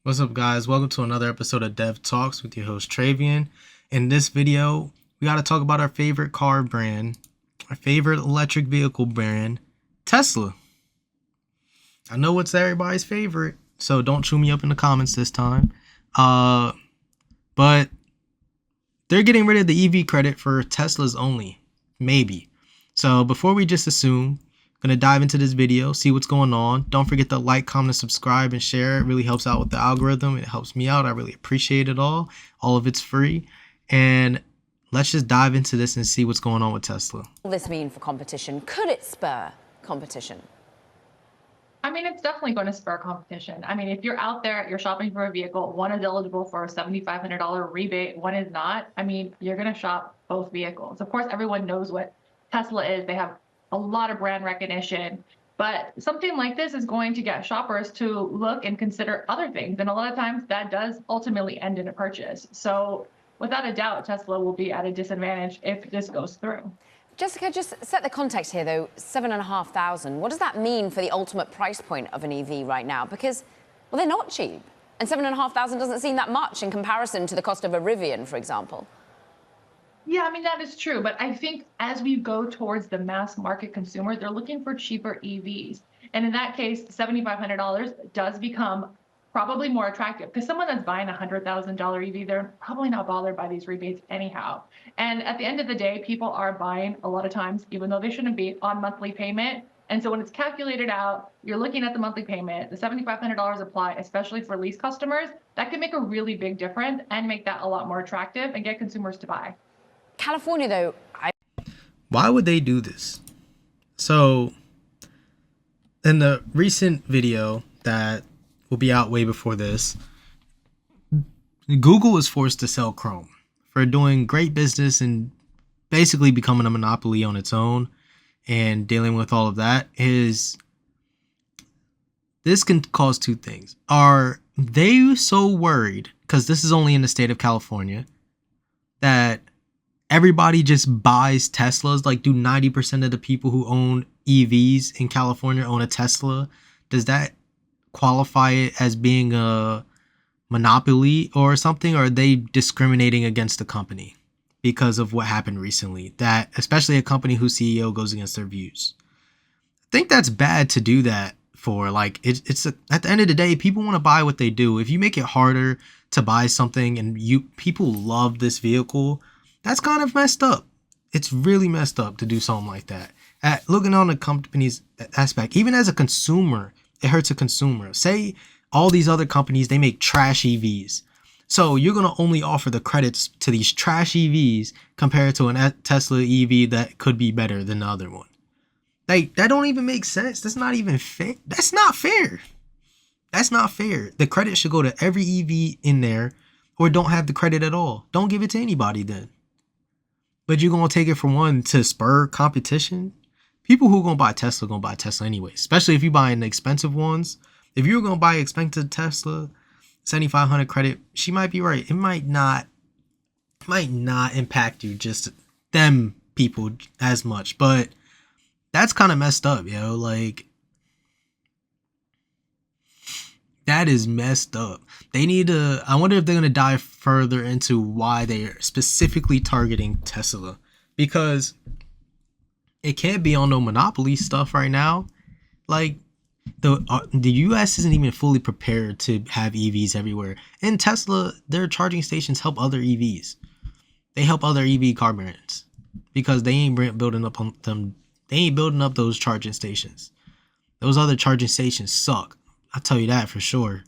What's up, guys? Welcome to another episode of Dev Talks with your host Travian. In this video, we got to talk about our favorite car brand, our favorite electric vehicle brand, Tesla. I know it's everybody's favorite, so don't chew me up in the comments this time. But they're getting rid of the EV credit for Teslas only, maybe. So before we just assume, gonna dive into this video, see what's going on. Don't forget to like, comment, subscribe, and share. It really helps out with the algorithm. It helps me out. I really appreciate it all. All of it's free. And let's just dive into this and see what's going on with Tesla. What does this mean for competition? Could it spur competition? I mean, it's definitely going to spur competition. I mean, if you're out there, you're shopping for a vehicle, one is eligible for a $7,500 rebate, one is not. I mean, you're going to shop both vehicles. Of course, everyone knows what Tesla is. They have a lot of brand recognition, but something like this is going to get shoppers to look and consider other things. And a lot of times that does ultimately end in a purchase. So without a doubt, Tesla will be at a disadvantage if this goes through. Jessica, just set the context here, though. 7,500. What does that mean for the ultimate price point of an EV right now? Because, well, they're not cheap. And 7,500 doesn't seem that much in comparison to the cost of a Rivian, for example. Yeah, I mean, that is true. But I think as we go towards the mass market consumer, they're looking for cheaper EVs. And in that case, $7,500 does become probably more attractive because someone that's buying a $100,000 EV, they're probably not bothered by these rebates anyhow. And at the end of the day, people are buying a lot of times, even though they shouldn't be, on monthly payment. And so when it's calculated out, you're looking at the monthly payment, the $7,500 apply, especially for lease customers, that can make a really big difference and make that a lot more attractive and get consumers to buy. California, though, Why would they do this? So, in the recent video that will be out way before this, Google is forced to sell Chrome for doing great business and basically becoming a monopoly on its own and dealing with all of that. This can cause two things. Are they so worried, because this is only in the state of California, that everybody just buys Teslas? Like, do 90% of the people who own EVs in California own a Tesla? Does that qualify it as being a monopoly or something? Or are they discriminating against the company because of what happened recently, that especially a company whose CEO goes against their views? I think that's bad to do that for. Like, at the end of the day, people want to buy what they do. If you make it harder to buy something and people love this vehicle, that's kind of messed up. It's really messed up to do something like that. Looking on the company's aspect, even as a consumer, it hurts a consumer. Say all these other companies, they make trash EVs. So you're going to only offer the credits to these trash EVs compared to a Tesla EV that could be better than the other one. Like, that don't even make sense. That's not even fair. That's not fair. That's not fair. The credit should go to every EV in there, or don't have the credit at all. Don't give it to anybody then. But you're going to take it from one to spur competition? People who are going to buy Tesla anyway, especially if you're buying the expensive ones. If you're going to buy expensive Tesla, 7,500 credit, she might be right. It might not impact you, just them people as much. But that's kind of messed up, yo. Like, that is messed up. They need to, I wonder if they're going to dive further into why they are specifically targeting Tesla. Because it can't be on no monopoly stuff right now. Like, the US isn't even fully prepared to have EVs everywhere. And Tesla, their charging stations help other EVs. They help other EV car brands because they ain't building up on them. They ain't building up those charging stations. Those other charging stations suck. I'll tell you that for sure.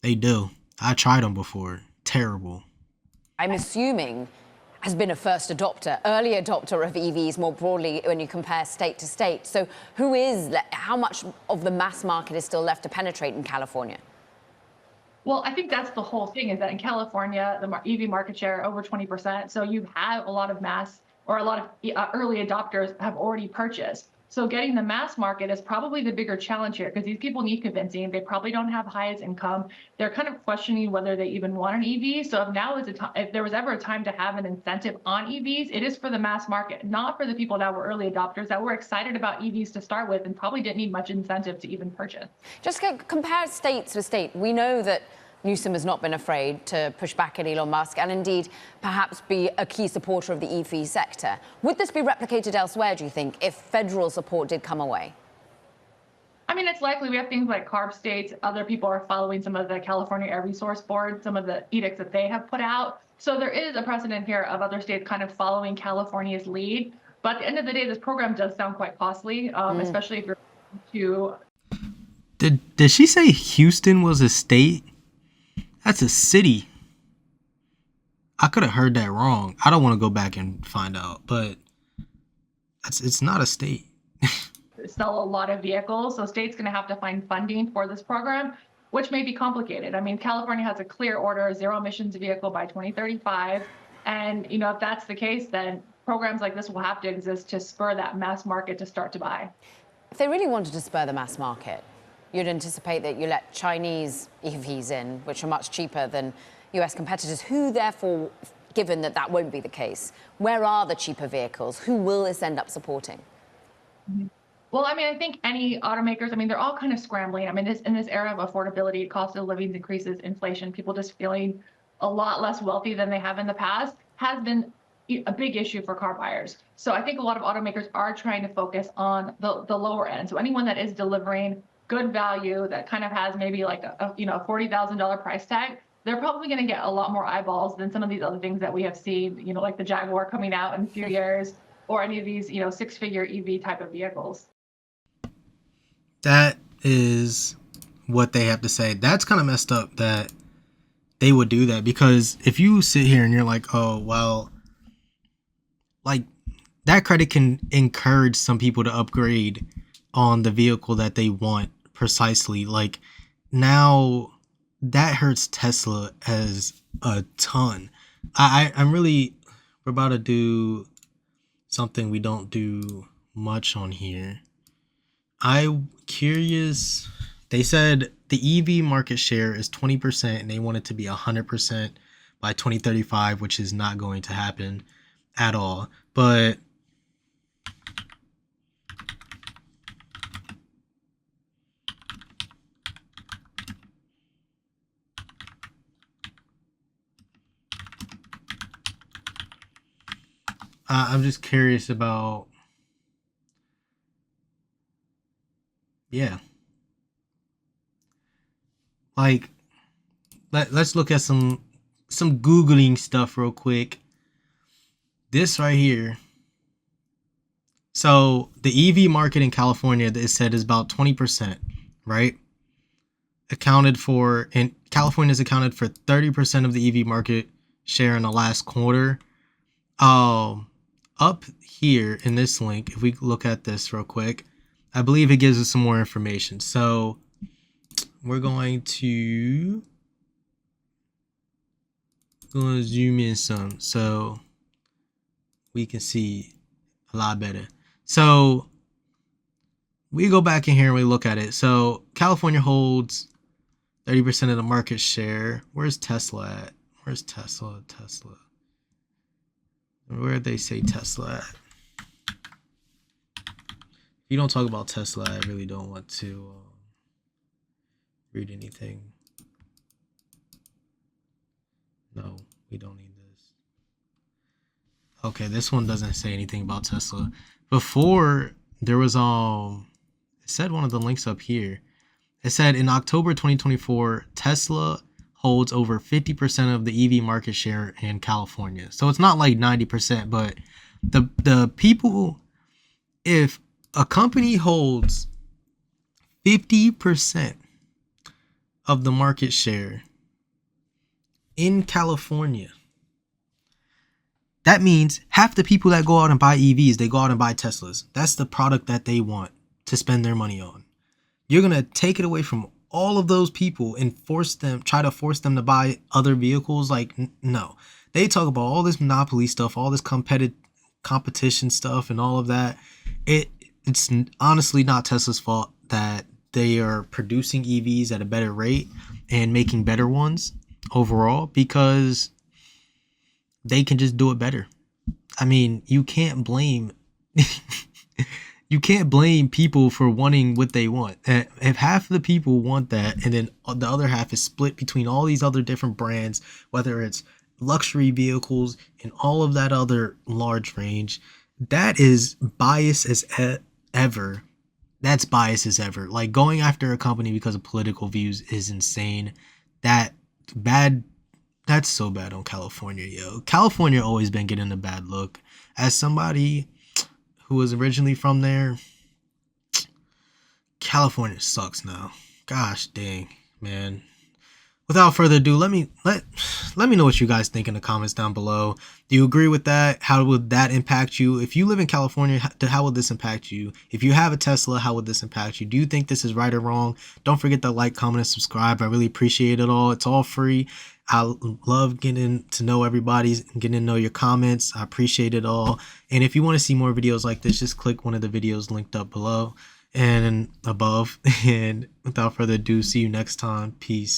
They do. I tried them before. Terrible. I'm assuming, has been a first adopter, early adopter of EVs more broadly when you compare state to state. So how much of the mass market is still left to penetrate in California? Well, I think that's the whole thing, is that in California, the EV market share over 20%. So you have a lot of mass, or a lot of early adopters have already purchased. So getting the mass market is probably the bigger challenge here, because these people need convincing. They probably don't have highest income. They're kind of questioning whether they even want an EV. So if there was ever a time to have an incentive on EVs, it is for the mass market, not for the people that were early adopters that were excited about EVs to start with and probably didn't need much incentive to even purchase. Just compare states with state. We know that Newsom has not been afraid to push back at Elon Musk and indeed perhaps be a key supporter of the EV sector. Would this be replicated elsewhere, do you think, if federal support did come away? I mean, it's likely. We have things like CARB states. Other people are following some of the California Air Resource Board, some of the edicts that they have put out. So there is a precedent here of other states kind of following California's lead. But at the end of the day, this program does sound quite costly, especially if you're to. Did she say Houston was a state? That's a city. I could have heard that wrong. I don't want to go back and find out, but it's not a state. Sell a lot of vehicles, so state's going to have to find funding for this program, which may be complicated. I mean, California has a clear order, zero emissions vehicle by 2035, and if that's the case, then programs like this will have to exist to spur that mass market to start to buy. If they really wanted to spur the mass market, you'd anticipate that you let Chinese EVs in, which are much cheaper than US competitors, who therefore, given that that won't be the case, where are the cheaper vehicles? Who will this end up supporting? Mm-hmm. Well, I mean, I think any automakers, they're all kind of scrambling. I mean, in this era of affordability, cost of living increases, inflation, people just feeling a lot less wealthy than they have in the past has been a big issue for car buyers. So I think a lot of automakers are trying to focus on the lower end. So anyone that is delivering good value that kind of has maybe like a $40,000 price tag, they're probably going to get a lot more eyeballs than some of these other things that we have seen, like the Jaguar coming out in a few years, or any of these, six-figure EV type of vehicles. That is what they have to say. That's kind of messed up that they would do that, because if you sit here and you're like, oh, well, like that credit can encourage some people to upgrade on the vehicle that they want precisely. Like now that hurts Tesla as a ton. We're about to do something we don't do much on here. I'm curious. They said the EV market share is 20% and they want it to be 100% by 2035, which is not going to happen at all. But I'm just curious about, yeah. Like, let's look at some Googling stuff real quick. This right here. So the EV market in California, it said, is about 20%, right? Accounted for, and California's accounted for 30% of the EV market share in the last quarter. Up here in this link, if we look at this real quick, I believe it gives us some more information. So we're going to zoom in some so we can see a lot better. So we go back in here and we look at it. So California holds 30% of the market share. Where's Tesla at? Where's Tesla? Where'd they say Tesla at? If you don't talk about Tesla, I really don't want to read anything. No, we don't need this. Okay, this one doesn't say anything about Tesla. Before, there was it said one of the links up here. It said in October 2024, Tesla holds over 50% of the EV market share in California. So it's not like 90%, but the people, if a company holds 50% of the market share in California, that means half the people that go out and buy EVs, they go out and buy Teslas. That's the product that they want to spend their money on. You're going to take it away from all of those people and try to force them to buy other vehicles. Like, no. They talk about all this monopoly stuff, all this competition stuff and all of that. It's honestly not Tesla's fault that they are producing EVs at a better rate and making better ones overall, because they can just do it better. I mean, you can't blame You can't blame people for wanting what they want. If half of the people want that, and then the other half is split between all these other different brands, whether it's luxury vehicles and all of that other large range, that is bias as ever. That's bias as ever. Like, going after a company because of political views is insane. That bad. That's so bad on California, yo. California always been getting a bad look. As somebody who was originally from there, California sucks now. Gosh dang, man. Without further ado, let me know what you guys think in the comments down below. Do you agree with that? How would that impact you? If you live in California, how would this impact you? If you have a Tesla, how would this impact you? Do you think this is right or wrong? Don't forget to like, comment, and subscribe. I really appreciate it all. It's all free. I love getting to know everybody, getting to know your comments. I appreciate it all. And if you want to see more videos like this, just click one of the videos linked up below and above. And without further ado, see you next time. Peace.